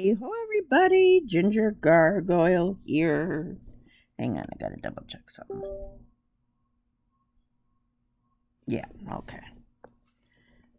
Hey ho everybody, Ginger Gargoyle here. Hang on, I gotta double check something. Yeah, okay.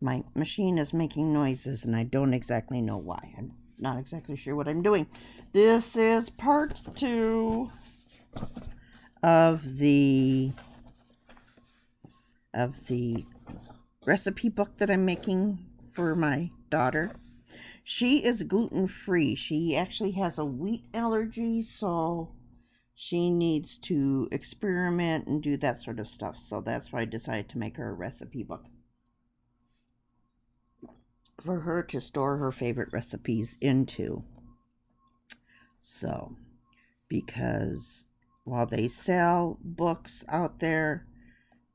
My machine is making noises and I don't exactly know why. I'm not exactly sure what I'm doing. This is part 2 of the recipe book that I'm making for my daughter. She is gluten-free. She actually has a wheat allergy, so she needs to experiment and do that sort of stuff. So that's why I decided to make her a recipe book for her to store her favorite recipes into. So, because while they sell books out there,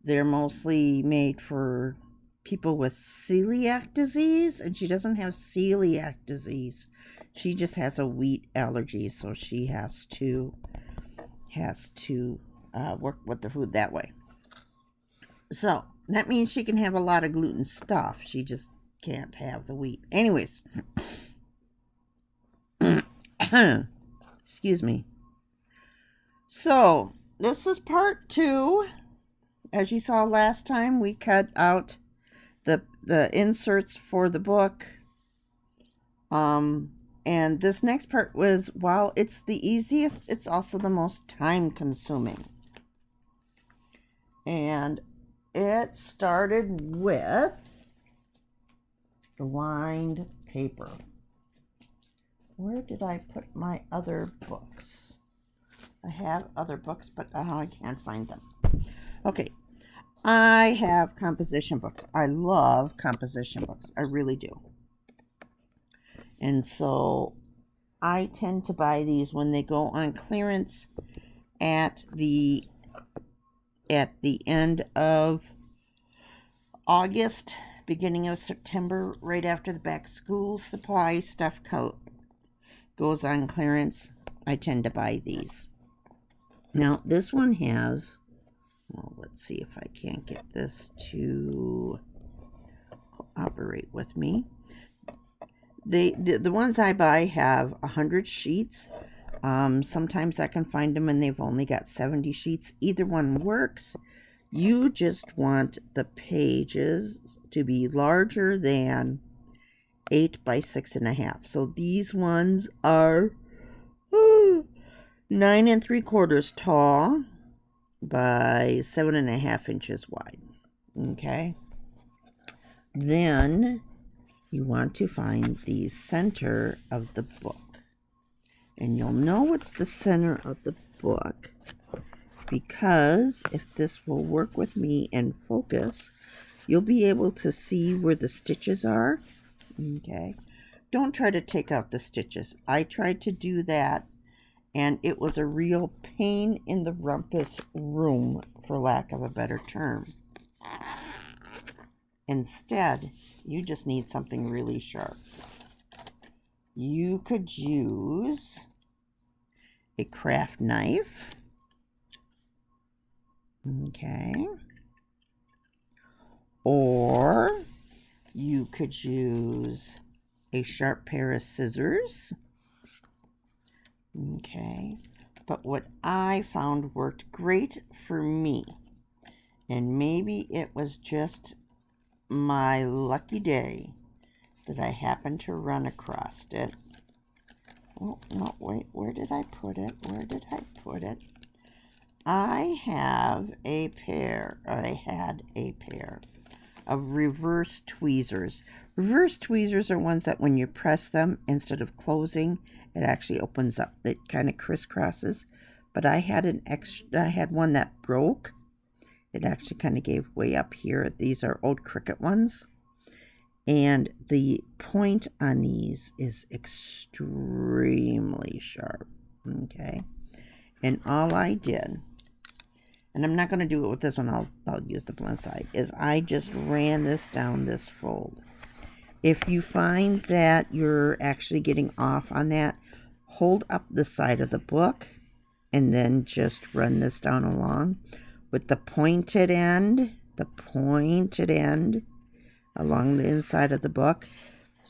they're mostly made for people with celiac disease, and she doesn't have celiac disease. She just has a wheat allergy, so she has to work with the food that way. So that means she can have a lot of gluten stuff. She just can't have the wheat. Anyways, excuse me. So this is part 2. As you saw last time, we cut out the inserts for the book. And this next part was, while it's the easiest, it's also the most time consuming. And it started with the lined paper. Where did I put my other books? I have other books, but I can't find them. Okay, I have composition books. I love composition books. I really do. And so I tend to buy these when they go on clearance at the end of August, beginning of September, right after the back school supply stuff goes on clearance. I tend to buy these. Now this one has, well, let's see if I can't get this to cooperate with me. The ones I buy have 100 sheets. Sometimes I can find them and they've only got 70 sheets. Either one works. You just want the pages to be larger than 8 by 6.5. So these ones are 9 3/4 tall by 7.5 inches wide. Okay. Then you want to find the center of the book. And you'll know it's the center of the book because if this will work with me and focus, you'll be able to see where the stitches are. Okay. Don't try to take out the stitches. I tried to do that, and it was a real pain in the rumpus room, for lack of a better term. Instead, you just need something really sharp. You could use a craft knife. Okay. Or you could use a sharp pair of scissors. Okay. But what I found worked great for me, and maybe it was just my lucky day that I happened to run across it. Oh, no, wait, where did I put it? I had a pair of reverse tweezers. Reverse tweezers are ones that when you press them, instead of closing, it actually opens up. It kind of crisscrosses. But I had one that broke. It actually kind of gave way up here. These are old Cricut ones. And the point on these is extremely sharp. Okay. And all I did, and I'm not going to do it with this one, I'll use the blunt side, is I just ran this down this fold. If you find that you're actually getting off on that, hold up the side of the book and then just run this down along with the pointed end along the inside of the book.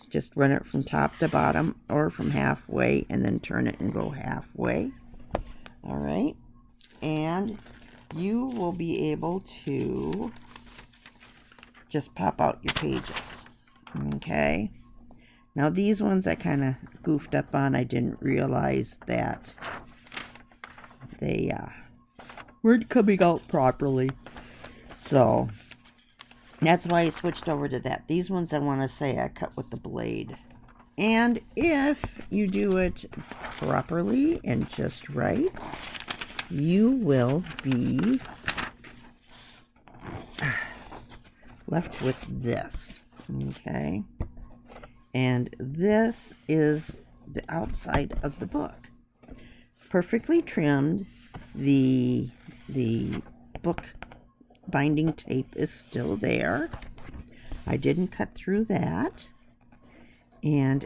Just run it from top to bottom or from halfway and then turn it and go halfway. All right. And you will be able to just pop out your pages. Okay. Now these ones I kind of goofed up on. I didn't realize that they weren't coming out properly. So that's why I switched over to that. These ones I want to say I cut with the blade. And if you do it properly and just right, you will be left with this. Okay. And this is the outside of the book. Perfectly trimmed. The book binding tape is still there. I didn't cut through that. And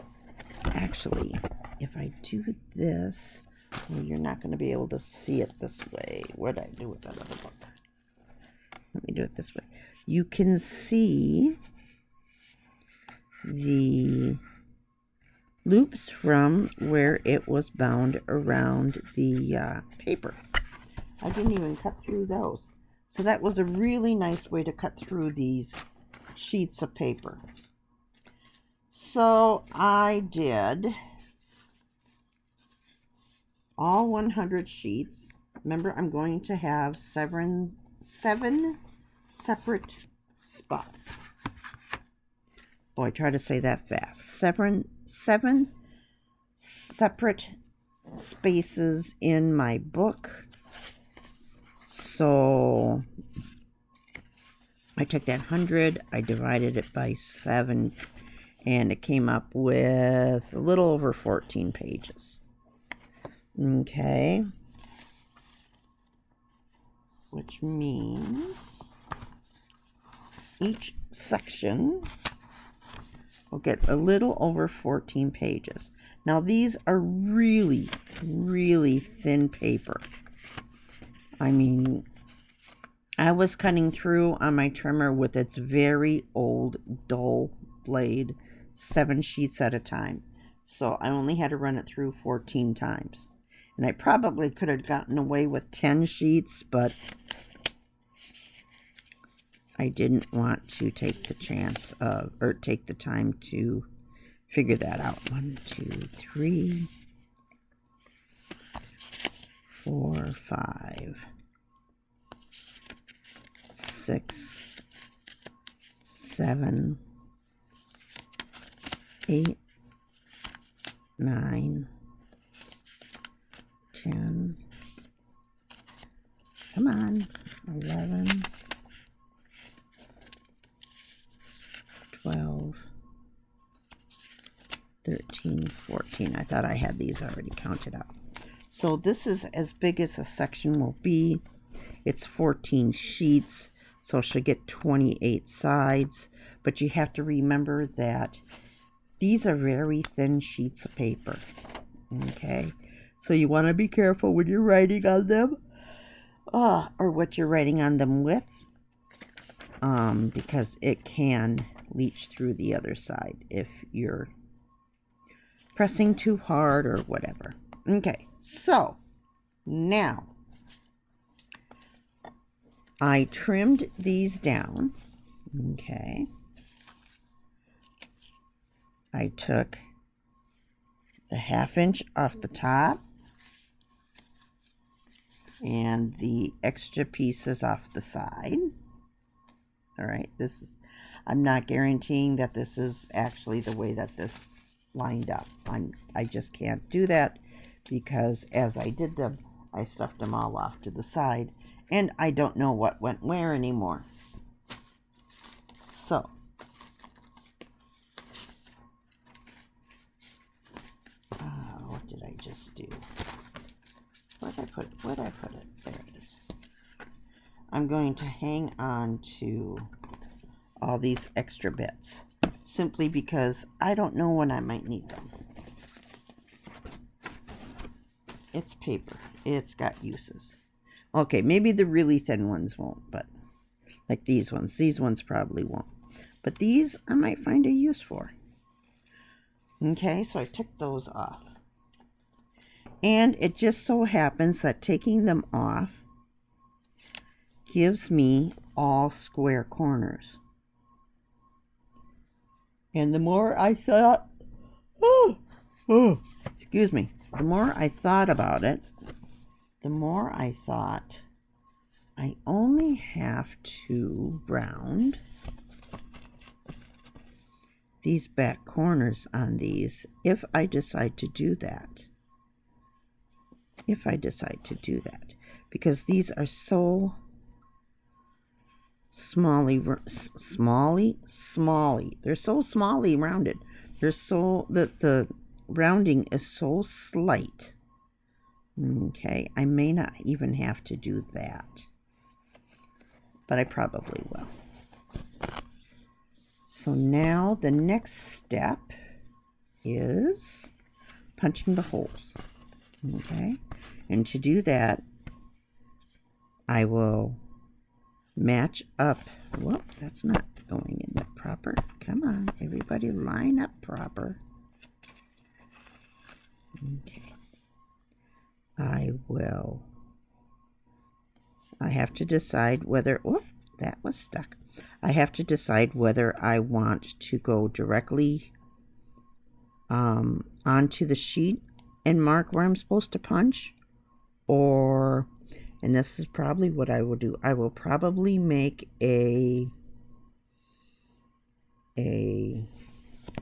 actually, if I do this, well, you're not going to be able to see it this way. What did I do with that other book? Let me do it this way. You can see the loops from where it was bound around the paper. I didn't even cut through those. So that was a really nice way to cut through these sheets of paper. So I did all 100 sheets. Remember, I'm going to have seven separate spots. Boy, try to say that fast. Seven separate spaces in my book. So I took that 100, I divided it by 7, and it came up with a little over 14 pages. Okay. Which means each section will get a little over 14 pages. Now these are really, really thin paper. I mean, I was cutting through on my trimmer with its very old, dull blade, 7 sheets at a time. So I only had to run it through 14 times. And I probably could have gotten away with 10 sheets, but I didn't want to take the chance of, or take the time to figure that out. 1, 2, 3, 4, 5, 6, 7, 8, 9, 10, come on, 11, 12, 13, 14. I thought I had these already counted out. So this is as big as a section will be. It's 14 sheets, so she'll get 28 sides. But you have to remember that these are very thin sheets of paper. Okay, so you want to be careful when you're writing on them, or what you're writing on them with, because it can leach through the other side if you're pressing too hard or whatever. Okay, so now I trimmed these down. Okay, I took the 1/2 inch off the top and the extra pieces off the side. All right, this is, I'm not guaranteeing that this is actually the way that this lined up. I just can't do that because as I did them, I stuffed them all off to the side and I don't know what went where anymore. So what did I just do? Where'd I put it? There it is. I'm going to hang on to all these extra bits simply because I don't know when I might need them. It's paper. It's got uses. Okay, maybe the really thin ones won't, but like these ones probably won't. But these I might find a use for. Okay, so I took those off. And it just so happens that taking them off gives me all square corners. And the more I thought, excuse me, the more I thought about it, the more I thought I only have to round these back corners on these if I decide to do that. If I decide to do that. Because these are so smally. They're so smally rounded. They're so, the rounding is so slight. Okay, I may not even have to do that. But I probably will. So now the next step is punching the holes. Okay, and to do that, I will match up. Whoop, that's not going in proper. Come on, everybody line up proper. Okay. I have to decide whether, whoop, that was stuck. I have to decide whether I want to go directly onto the sheet and mark where I'm supposed to punch, or, and this is probably what I will do, I will probably make a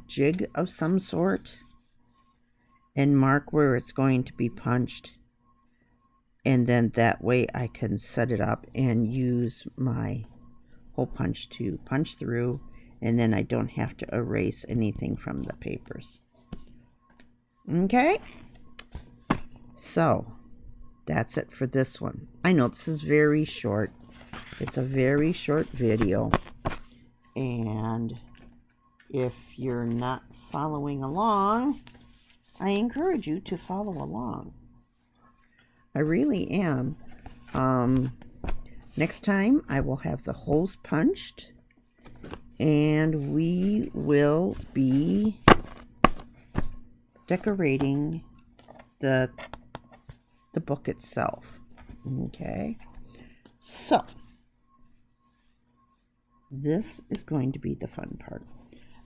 jig of some sort and mark where it's going to be punched, and then that way I can set it up and use my hole punch to punch through, and then I don't have to erase anything from the papers. Okay, so that's it for this one. I know this is very short. It's a very short video, and if you're not following along, I encourage you to follow along. I really am. Next time I will have the holes punched, and we will be decorating the book itself. Okay, so this is going to be the fun part.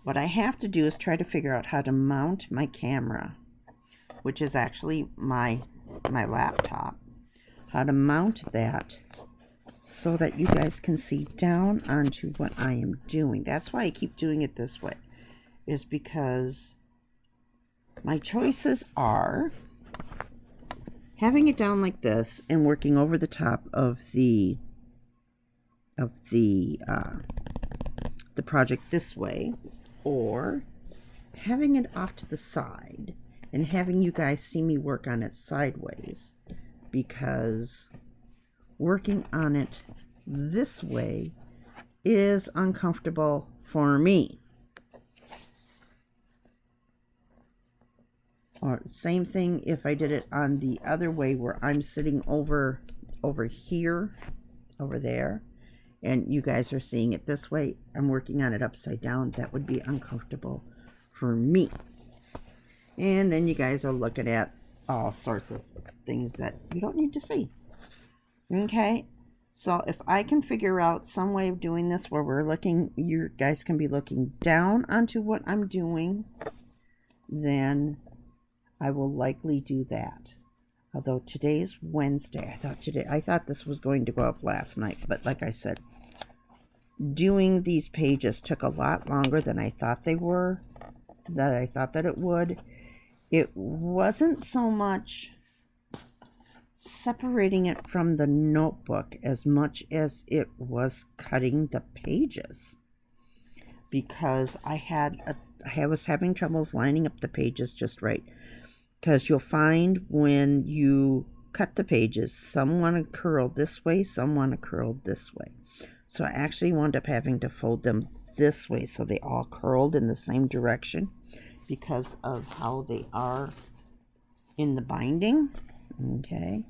What I have to do is try to figure out how to mount my camera, which is actually my laptop, how to mount that so that you guys can see down onto what I am doing. That's why I keep doing it this way, is because my choices are having it down like this and working over the top of the project this way, or having it off to the side and having you guys see me work on it sideways, because working on it this way is uncomfortable for me. Or same thing if I did it on the other way, where I'm sitting over here, over there, and you guys are seeing it this way. I'm working on it upside down. That would be uncomfortable for me. And then you guys are looking at all sorts of things that you don't need to see. Okay, so if I can figure out some way of doing this where we're looking, you guys can be looking down onto what I'm doing, then I will likely do that. Although today's Wednesday, I thought this was going to go up last night, but like I said, doing these pages took a lot longer than I thought they were, that I thought that it would. It wasn't so much separating it from the notebook as much as it was cutting the pages, because I was having troubles lining up the pages just right. Because you'll find when you cut the pages, some want to curl this way, some want to curl this way. So I actually wound up having to fold them this way so they all curled in the same direction, because of how they are in the binding. Okay,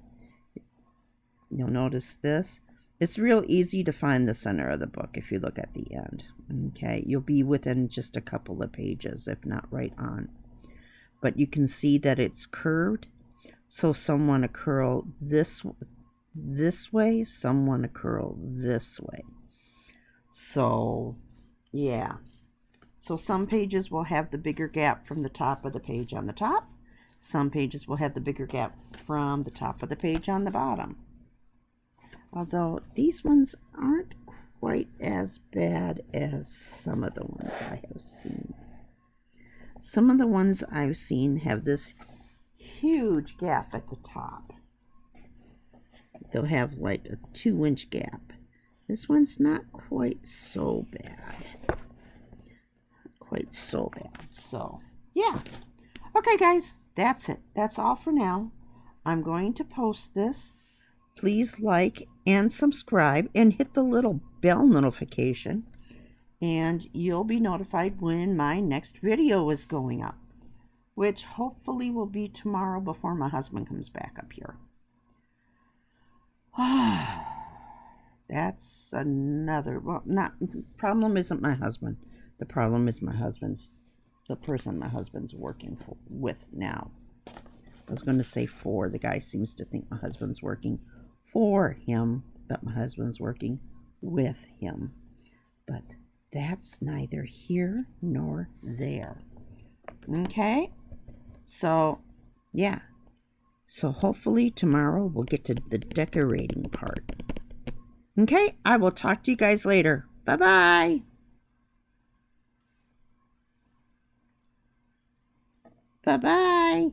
you'll notice this. It's real easy to find the center of the book if you look at the end. Okay, you'll be within just a couple of pages, if not right on. but you can see that it's curved. So some want to curl this way, some want to curl this way. So yeah, so some pages will have the bigger gap from the top of the page on the top. Some pages will have the bigger gap from the top of the page on the bottom. Although these ones aren't quite as bad as some of the ones I have seen. Some of the ones I've seen have this huge gap at the top. They'll have like a 2-inch gap. This one's not quite so bad. Not quite so bad. So, yeah. Okay, guys, that's it. That's all for now. I'm going to post this. Please like and subscribe and hit the little bell notification, and you'll be notified when my next video is going up, which hopefully will be tomorrow before my husband comes back up here. That's another, well, problem isn't my husband. The problem is the person my husband's working with now. I was going to say for. The guy seems to think my husband's working for him, but my husband's working with him. But that's neither here nor there. Okay? So, yeah. So hopefully tomorrow we'll get to the decorating part. Okay? I will talk to you guys later. Bye-bye. Bye-bye.